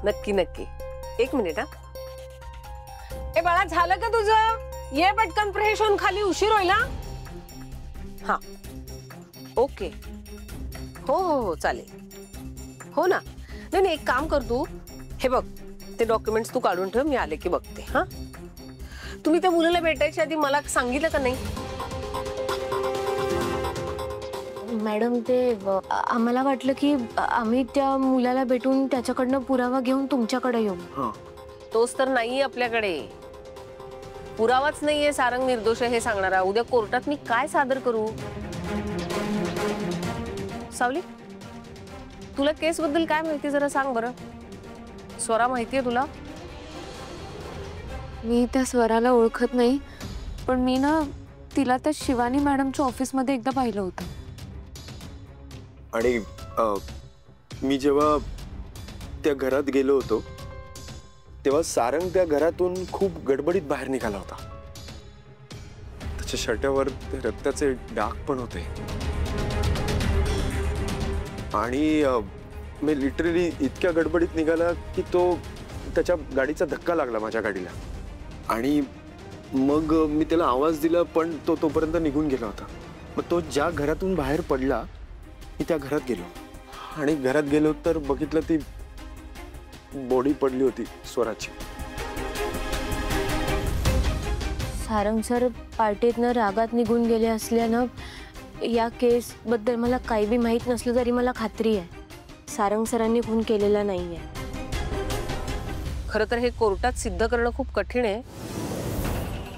नक्की नक्की. एक मिनिट. हा ए बाळा, झालं का तुझं? ये पटकन फ्रेश होऊन खाली, उशीर होईल ना. हा ओके. हो हो हो चालेल. हो ना. नाही नाही, एक काम कर तू. हे बघ, ते डॉक्युमेंट्स तू काढून ठेव, मी आले की बघते. हा, तुम्ही त्या मुलाला भेटायच्या आधी मला सांगितलं का नाही? मॅडम, ते आम्हाला वाटलं की आम्ही त्या मुलाला भेटून त्याच्याकडनं पुरावा घेऊन तुमच्याकडे येऊ. तोच तर नाहीये आपल्याकडे. पुरावाच नाहीये सारंग निर्दोष आहे हे सांगणारा. उद्या कोर्टात मी काय सादर करू? सावली, तुला केस बद्दल काय माहिती जरा सांग बरं. स्वरा माहितीये तुला? मी त्या स्वराला ओळखत नाही, पण मी ना तिला त्या शिवानी मॅडमच्या ऑफिसमध्ये एकदा पाहिलं होतं. आणि मी जेव्हा त्या घरात गेलो होतो तेव्हा सारंग त्या घरातून खूप गडबडीत बाहेर निघाला होता. त्याच्या शर्टावर ते रक्ताचे डाग पण होते. आणि मी लिटरली इतक्या गडबडीत निघाला की त्याच्या गाडीचा धक्का लागला माझ्या गाडीला. आणि मग मी त्याला आवाज दिला, पण तोपर्यंत निघून गेला होता. मग तो ज्या घरातून बाहेर पडला मी त्या घरात गेलो, आणि घरात गेलो तर बघितलं ती बॉडी पडली होती स्वराची. सारंग सर पार्टीतनं रागात निघून गेले असल्यानं या केस बद्दल मला काही बी माहित नसलं तरी मला खात्री आहे सारंग सरांनी खून केलेला नाहीये. खरं तर हे कोर्टात सिद्ध करणं खूप कठीण आहे,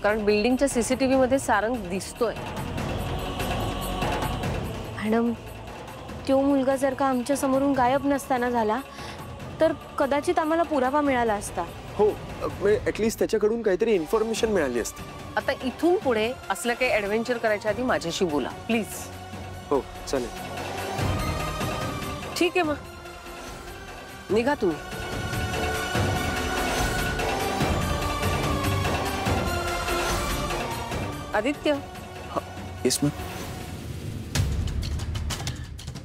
कारण बिल्डिंगच्या सीसीटीव्ही मध्ये सारंग दिसतोय. मॅडम, तो मुलगा जर का आमच्या समोरून गायब नसताना झाला तर कदाचित आम्हाला पुरावा मिळाला असता. हो, ऍटलीस्ट त्याच्याकडून काहीतरी इन्फॉर्मेशन मिळाली असती. आता इथून पुढे असलं काही ऍडव्हेंचर करायच्या आधी माझ्याशी बोला प्लीज. हो चालेल. ठीक आहे, मग निघा तुम्ही. आदित्य. Yes ma'am.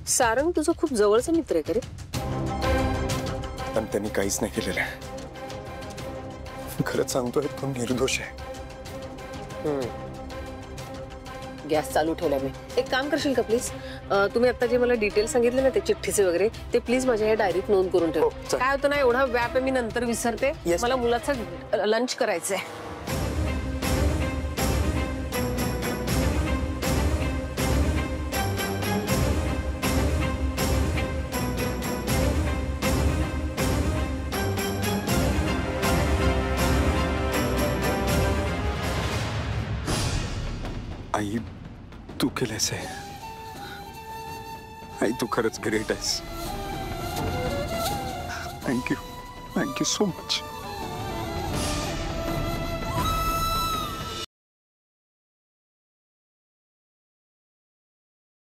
सारंग तुझा खूप जवळचा मित्र आहे का रे? पण त्यांनी काहीच नाही केलेलं आहे. खरंच सांगतोय, तो निर्दोष आहे. गॅस चालू ठेवला मी. एक काम करशील का प्लीज? तुम्ही आता जे मला डिटेल सांगितले ना ते चिठ्ठीचे वगैरे, ते प्लीज माझ्या या डायरीत नोंद करून ठेव. काय होतं ना, एवढा व्याप आहे मी नंतर विसरते. मला मुलाचं लंच करायचंय. आई, तू केलंस आहे. आई, तू खरंच ग्रेट आहेस. Thank you so much.